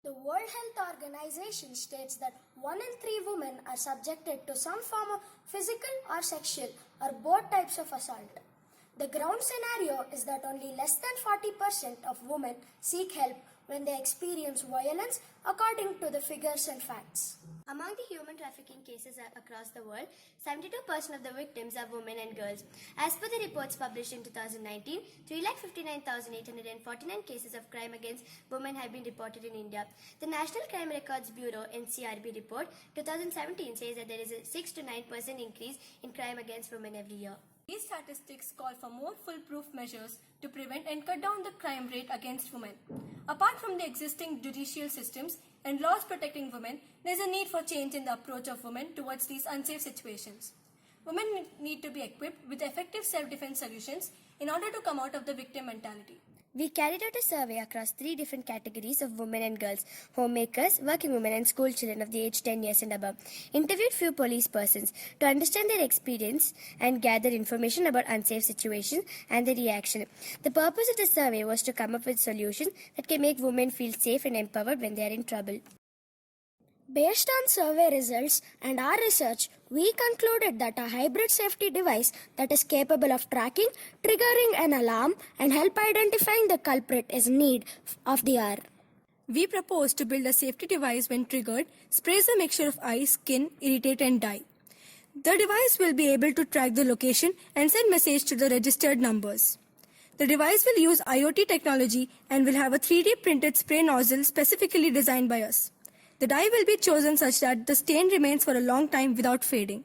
The World Health Organization states that 1 in 3 women are subjected to some form of physical or sexual or both types of assault. The ground scenario is that only less than 40% of women seek help when they experience violence, according to the figures and facts. Among the human trafficking cases across the world, 72% of the victims are women and girls. As per the reports published in 2019, 359,849 cases of crime against women have been reported in India. The National Crime Records Bureau (NCRB) report 2017 says that there is a 6 to 9% increase in crime against women every year. These statistics call for more foolproof measures to prevent and cut down the crime rate against women. Apart from the existing judicial systems and laws protecting women, there is a need for change in the approach of women towards these unsafe situations. Women need to be equipped with effective self-defense solutions in order to come out of the victim mentality. We carried out a survey across 3 different categories of women and girls: homemakers, working women and school children of the age 10 years and above. Interviewed few police persons to understand their experience and gather information about unsafe situations and their reaction. The purpose of the survey was to come up with solutions that can make women feel safe and empowered when they are in trouble. Based on survey results and our research, we concluded that a hybrid safety device that is capable of tracking, triggering an alarm, and help identifying the culprit is need of the hour. We propose to build a safety device when triggered, sprays a mixture of ice, skin, irritate and dye. The device will be able to track the location and send message to the registered numbers. The device will use IoT technology and will have a 3D printed spray nozzle specifically designed by us. The dye will be chosen such that the stain remains for a long time without fading.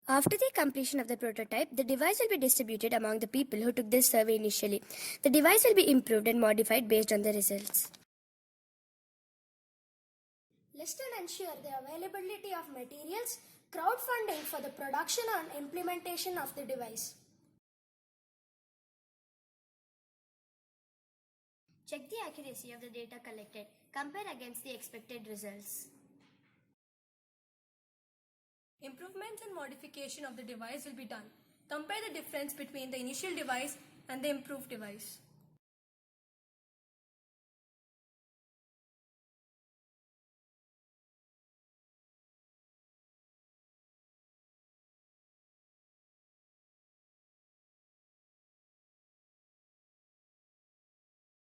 After the completion of the prototype, the device will be distributed among the people who took this survey initially. The device will be improved and modified based on the results. List and ensure the availability of materials, crowdfunding for the production and implementation of the device. Check the accuracy of the data collected. Compare against the expected results. Improvements and modification of the device will be done. Compare the difference between the initial device and the improved device.